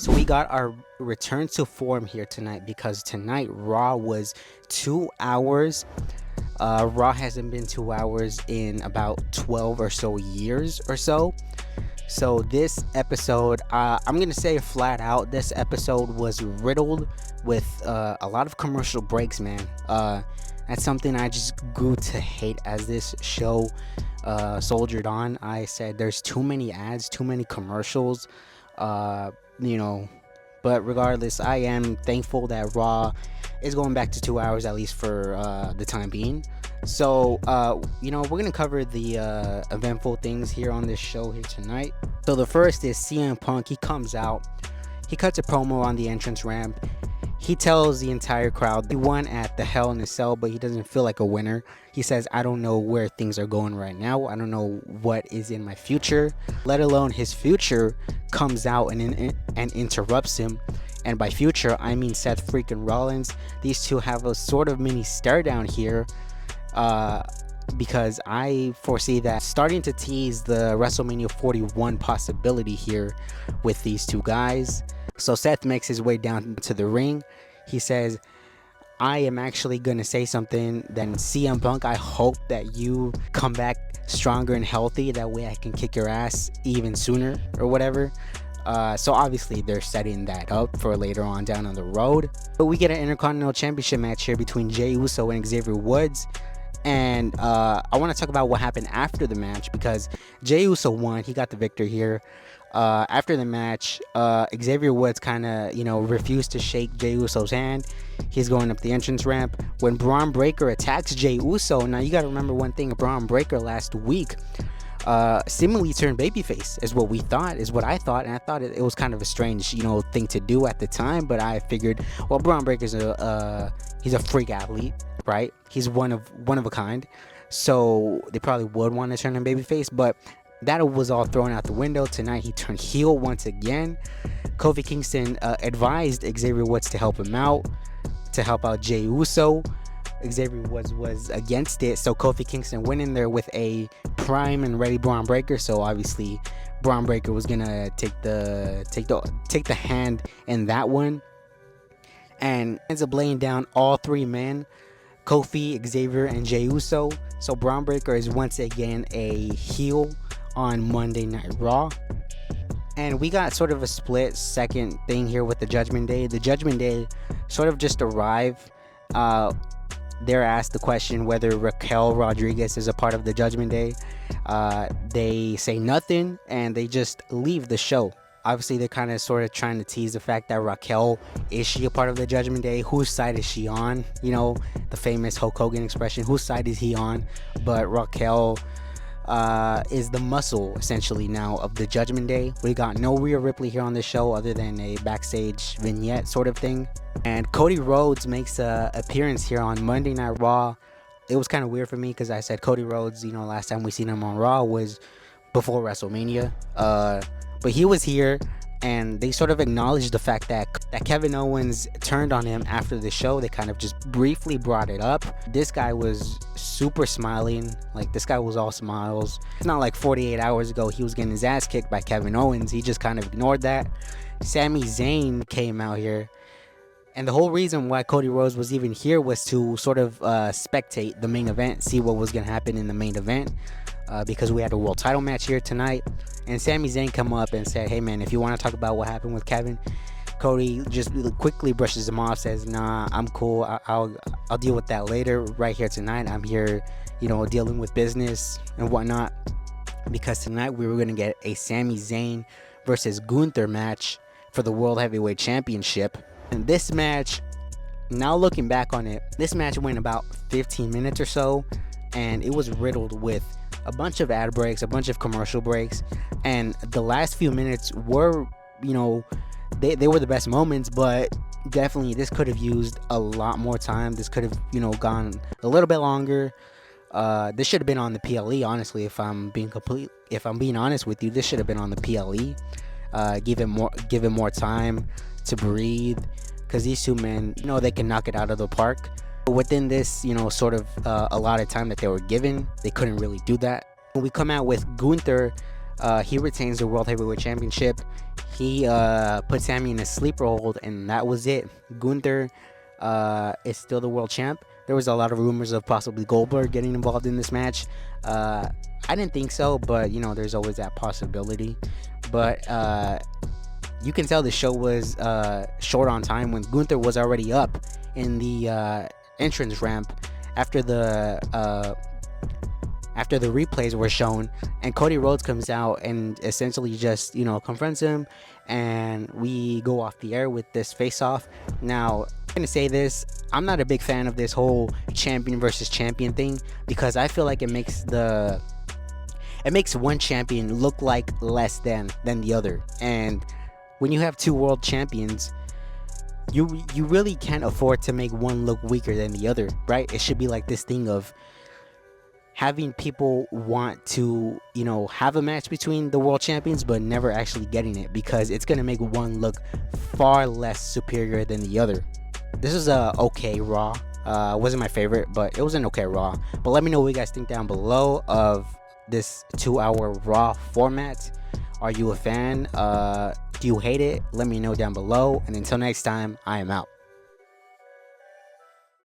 So we got our return to form here tonight because tonight Raw was 2 hours. Raw hasn't been 2 hours in about 12 or so years or so. So this episode, I'm gonna say flat out, this episode was riddled with a lot of commercial breaks, man. That's something I just grew to hate as this show soldiered on. I said there's too many ads, too many commercials, uh, you know. But regardless, I am thankful that Raw is going back to 2 hours at least for the time being. So, we're gonna cover the eventful things here on this show here tonight. So the first is CM Punk. He comes out, he cuts a promo on the entrance ramp. He tells the entire crowd he won at the Hell in a Cell, but he doesn't feel like a winner. He says, I don't know where things are going right now. I don't know what is in my future, let alone his future comes out and interrupts him. And by future, I mean Seth freaking Rollins. These two have a sort of mini stare down here. Because I foresee that starting to tease the WrestleMania 41 possibility here with these two guys. So Seth makes his way down to the ring. He says, I am actually going to say something. Then CM Punk, I hope that you come back stronger and healthy. That way I can kick your ass even sooner or whatever. So obviously they're setting that up for later on down on the road. But we get an Intercontinental Championship match here between Jey Uso and Xavier Woods. And I want to talk about what happened after the match because Jey Uso won. He got the victory here. After the match, Xavier Woods kind of, refused to shake Jey Uso's hand. He's going up the entrance ramp. When Braun Breaker attacks Jey Uso, now you got to remember one thing. Braun Breaker last week seemingly turned babyface is what I thought, and I thought it was kind of a strange thing to do at the time, but I figured, well, Braun Breaker's he's a freak athlete, right? He's one of a kind, so they probably would want to turn him babyface, but that was all thrown out the window. Tonight he turned heel once again. Kofi Kingston advised Xavier Woods to help him out, to help out Jey Uso. Xavier Woods was against it, so Kofi Kingston went in there with a prime and ready Braun Breaker. So obviously Braun Breaker was gonna take the hand in that one, and ends up laying down all three men, Kofi, Xavier, and Jey Uso. So Braun Breaker is once again a heel on Monday Night Raw. And we got sort of a split second thing here with the Judgment Day. The Judgment Day sort of just arrive. They're asked the question whether Raquel Rodriguez is a part of the Judgment Day. They say nothing and they just leave the show. Obviously, they're kind of sort of trying to tease the fact that Raquel, is she a part of the Judgment Day? Whose side is she on? The famous Hulk Hogan expression, whose side is he on? But Raquel is the muscle essentially now of the Judgment Day. We got no Rhea Ripley here on the show other than a backstage vignette sort of thing. And Cody Rhodes makes a appearance here on Monday Night Raw. It was kind of weird for me because I said Cody Rhodes, last time we seen him on Raw was before WrestleMania. But he was here, and they sort of acknowledged the fact that Kevin Owens turned on him after the show. They kind of just briefly brought it up. This guy was super smiling. Like, this guy was all smiles. It's not like 48 hours ago he was getting his ass kicked by Kevin Owens. He just kind of ignored that. Sami Zayn came out here. And the whole reason why Cody Rhodes was even here was to sort of spectate the main event, see what was going to happen in the main event, because we had a world title match here tonight. And Sami Zayn come up and said, hey man, if you want to talk about what happened with Kevin, Cody just quickly brushes him off, says, nah, I'm cool, I'll deal with that later. Right here tonight, I'm here, dealing with business and whatnot, because tonight we were going to get a Sami Zayn versus Gunther match for the World Heavyweight Championship. And this match, now looking back on it, this match went about 15 minutes or so, and it was riddled with a bunch of ad breaks, a bunch of commercial breaks, and the last few minutes were, they were the best moments, but definitely this could have used a lot more time. This could have, gone a little bit longer. This should have been on the PLE, honestly, if I'm being honest with you. This should have been on the PLE. Give it more time to breathe, because these two men, they can knock it out of the park. But within this, sort of a lot of time that they were given, they couldn't really do that. When we come out with Gunther He retains the World Heavyweight Championship. He put Sammy in a sleeper hold, and that was it. Gunther is still the world champ. There was a lot of rumors of possibly Goldberg getting involved in this match. I didn't think so, but there's always that possibility. But you can tell the show was short on time when Gunther was already up in the entrance ramp after the replays were shown, and Cody Rhodes comes out and essentially just confronts him, and we go off the air with this face-off. Now, I'm gonna say this: I'm not a big fan of this whole champion versus champion thing, because I feel like it makes one champion look like less than the other. And when you have two world champions, you really can't afford to make one look weaker than the other, right? It should be like this thing of having people want to have a match between the world champions, but never actually getting it, because it's gonna make one look far less superior than the other. This is a okay Raw. Wasn't my favorite, but it was an okay Raw. But let me know what you guys think down below of this 2-hour Raw format. Are you a fan? Do you hate it? Let me know down below. And until next time, I am out.